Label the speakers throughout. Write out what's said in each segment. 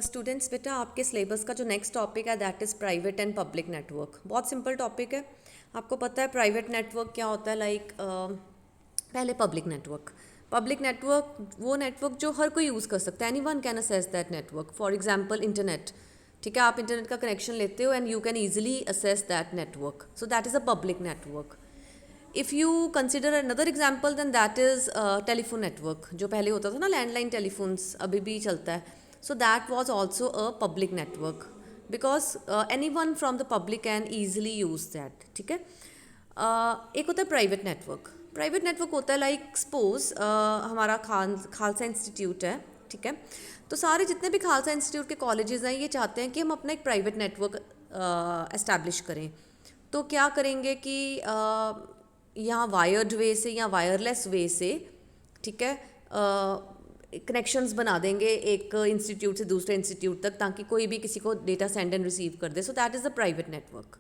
Speaker 1: Students बेटा आपके syllabus का जो नेक्स्ट टॉपिक है that is private and public network. बहुत सिंपल टॉपिक है। आपको पता है प्राइवेट नेटवर्क क्या होता है। पहले पब्लिक नेटवर्क वो नेटवर्क जो हर कोई यूज़ कर सकता है। Anyone can access that network. For example internet, ठीक है, आप इंटरनेट का कनेक्शन लेते हो and you can easily access that network, so that is a public network. If you consider another example then that is telephone network, जो पहले होता था ना, लैंडलाइन टेलीफोन्स अभी भी चलता है। So that was also a public network because any one from the public can easily use that, ठीक है। एक होता है प्राइवेट नेटवर्क। प्राइवेट नेटवर्क होता है लाइक सपोज हमारा खालसा इंस्टीट्यूट है, ठीक है। तो सारे जितने भी खालसा इंस्टीट्यूट के कॉलेजेस हैं ये चाहते हैं कि हम अपना एक प्राइवेट नेटवर्क एस्टैब्लिश करें। तो क्या करेंगे कि यहाँ वायर्ड वे से या वायरलेस वे से, ठीक है, कनेक्शंस बना देंगे एक इंस्टीट्यूट से दूसरे इंस्टीट्यूट तक, ताकि कोई भी किसी को डेटा सेंड एंड रिसीव कर दे। So that is the private network.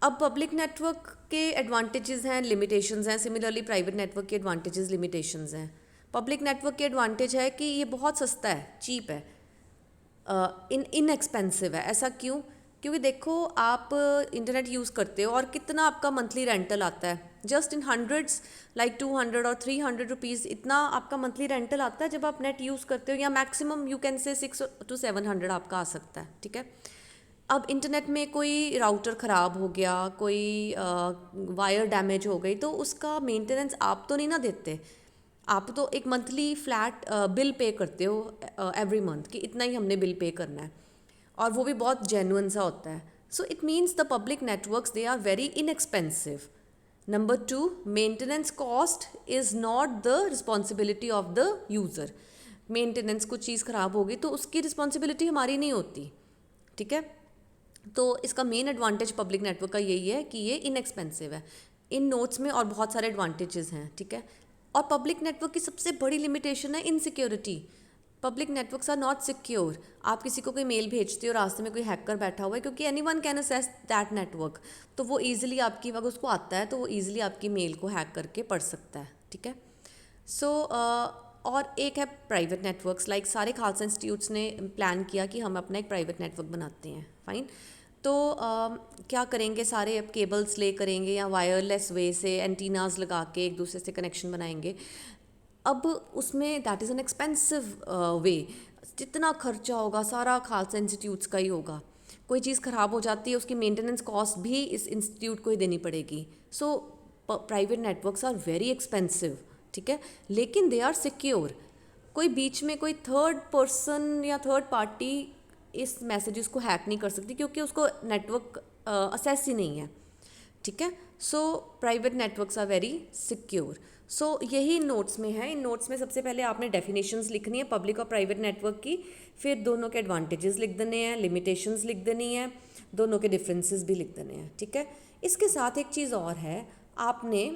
Speaker 1: अब पब्लिक नेटवर्क के एडवांटेजेस हैं, लिमिटेशंस हैं। सिमिलरली प्राइवेट नेटवर्क के एडवांटेजेस, लिमिटेशंस हैं। पब्लिक नेटवर्क के एडवांटेज है कि ये बहुत सस्ता है, चीप है, इनएक्सपेंसिव है। ऐसा क्यों? क्योंकि देखो आप इंटरनेट यूज़ करते हो और कितना आपका मंथली रेंटल आता है, जस्ट इन हंड्रेड्स, लाइक 200 और 300 रुपीज़, इतना आपका मंथली रेंटल आता है जब आप नेट यूज़ करते हो, या maximum you can say 600 to 700 आपका आ सकता है, ठीक है। अब इंटरनेट में कोई राउटर ख़राब हो गया, कोई वायर डैमेज हो गई, तो उसका मेंटेनेंस आप तो नहीं ना देते। आप तो एक मंथली फ्लैट बिल पे करते हो एवरी मंथ, कि इतना ही हमने बिल पे करना है, और वो भी बहुत जेन्युइन सा होता है। So it means the public networks they are very inexpensive. Number 2, maintenance cost is not the responsibility of the user. Maintenance कुछ चीज़ ख़राब होगी तो उसकी रिस्पॉन्सिबिलिटी हमारी नहीं होती, ठीक है। तो इसका मेन एडवांटेज पब्लिक नेटवर्क का यही है कि ये इनएक्सपेंसिव है। इन नोट्स में और बहुत सारे एडवांटेजेस हैं, ठीक है। और पब्लिक नेटवर्क की सबसे बड़ी लिमिटेशन है insecurity. Public networks are not secure. आप किसी को कोई मेल भेजते हो, रास्ते में कोई हैकर बैठा हुआ है, क्योंकि any one can access that network, तो वो ईजिली आपकी, अगर उसको आता है तो वो ईजिली आपकी मेल को हैक करके पढ़ सकता है, ठीक है। सो और एक है प्राइवेट नेटवर्क्स, लाइक सारे खालसा इंस्टीट्यूट्स ने प्लान किया कि हम अपना एक प्राइवेट नेटवर्क बनाते हैं, फाइन। तो क्या करेंगे, सारे अब केबल्स ले करेंगे या वायरलेस वे से एंटीनाज लगा के एक दूसरे से कनेक्शन बनाएंगे। अब उसमें दैट इज़ एन एक्सपेंसिव वे। जितना खर्चा होगा सारा खालसा इंस्टीट्यूट्स का ही होगा। कोई चीज़ ख़राब हो जाती है, उसकी मेंटेनेंस कॉस्ट भी इस इंस्टीट्यूट को ही देनी पड़ेगी। So private networks are very expensive, ठीक है, लेकिन दे आर सिक्योर। कोई बीच में कोई थर्ड पर्सन या थर्ड पार्टी इस मैसेजेस को हैक नहीं कर सकती, क्योंकि उसको नेटवर्क असेस ही नहीं है, ठीक है। So private networks are very secure. So यही नोट्स में है। इन नोट्स में सबसे पहले आपने डेफिनेशंस लिखनी है पब्लिक और प्राइवेट नेटवर्क की, फिर दोनों के एडवांटेजेस लिख देने हैं, लिमिटेशंस लिख देनी है, दोनों के डिफरेंसेस भी लिख देने हैं, ठीक है। इसके साथ एक चीज़ और है, आपने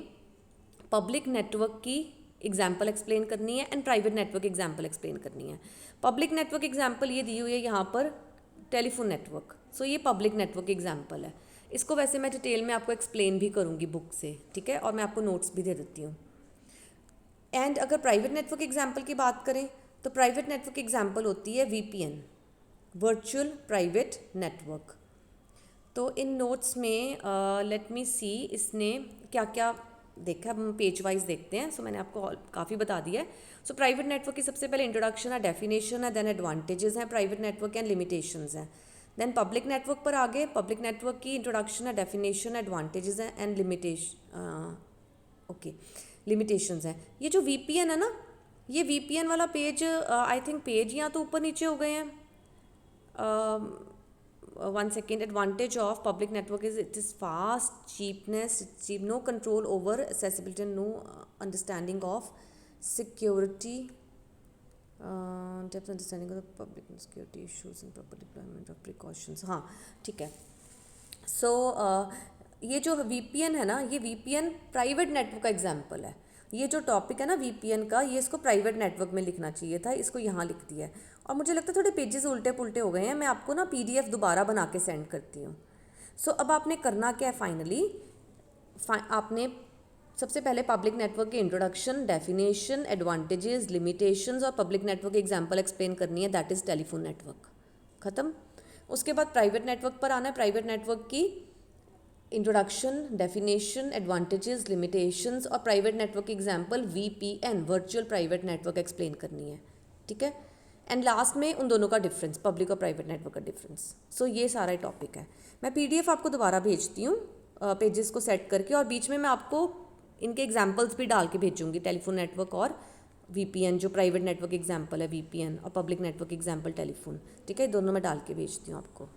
Speaker 1: पब्लिक नेटवर्क की एग्जाम्पल एक्सप्लेन करनी है and private network example explain करनी है। पब्लिक नेटवर्क एग्जाम्पल ये दी हुई है यहाँ पर, टेलीफोन नेटवर्क। सो ये पब्लिक नेटवर्क एग्जाम्पल है। इसको वैसे मैं डिटेल में आपको एक्सप्लेन भी करूँगी बुक से, ठीक है, और मैं आपको नोट्स भी दे देती हूँ। एंड अगर प्राइवेट नेटवर्क एग्जाम्पल की बात करें तो प्राइवेट नेटवर्क एग्जाम्पल होती है VPN, वर्चुअल प्राइवेट नेटवर्क। तो इन नोट्स में लेट मी सी इसने क्या क्या देखा, हम पेज वाइज देखते हैं। सो मैंने आपको काफ़ी बता दिया है। सो प्राइवेट नेटवर्क की सबसे पहले इंट्रोडक्शन है, डेफिनेशन है, देन एडवांटेजेस हैं प्राइवेट नेटवर्क एंड लिमिटेशंस हैं। देन पब्लिक नेटवर्क पर आगे, पब्लिक नेटवर्क की इंट्रोडक्शन है, डेफिनेशन, एडवांटेजेस हैं एंड लिमिटेशंस हैं। ये जो VPN है ना, ये VPN वाला पेज आई थिंक पेज या तो ऊपर नीचे हो गए हैं। One second. Advantage of public network is it is fast, cheapness, cheap, no control over accessibility, and no understanding of security, depth understanding of the public security issues and proper deployment of precautions. हाँ, ठीक है। So ये जो VPN है ना, ये VPN private network का example है। ये जो टॉपिक है ना VPN का, ये इसको प्राइवेट नेटवर्क में लिखना चाहिए था, इसको यहाँ लिख दिया है। और मुझे लगता है थोड़े पेजेस उल्टे पुल्टे हो गए हैं। मैं आपको ना PDF दोबारा बना के सेंड करती हूँ। सो अब आपने करना क्या है, फाइनली आपने सबसे पहले पब्लिक नेटवर्क के इंट्रोडक्शन, डेफिनेशन, एडवांटेजेस, लिमिटेशंस और पब्लिक नेटवर्क एग्जांपल एक्सप्लेन करनी है, दैट इज़ टेलीफोन नेटवर्क। ख़त्म। उसके बाद प्राइवेट नेटवर्क पर आना है। प्राइवेट नेटवर्क की इंट्रोडक्शन, डेफिनेशन, एडवांटेजेस, लिमिटेशंस और प्राइवेट नेटवर्क की example VPN, virtual private network explain करनी है, ठीक है। एंड लास्ट में उन दोनों का डिफरेंस, पब्लिक और प्राइवेट नेटवर्क का डिफरेंस। सो ये सारा टॉपिक है। मैं PDF आपको दोबारा भेजती हूँ पेजेस को सेट करके, और बीच में मैं आपको इनके एग्जाम्पल्स भी डाल के भेजूँगी, टेलीफोन नेटवर्क और VPN, जो प्राइवेट नेटवर्क एग्जाम्पल है VPN, और पब्लिक नेटवर्क एग्जाम्पल टेलीफोन, ठीक है। दोनों मैं डाल के भेजती हूँ आपको।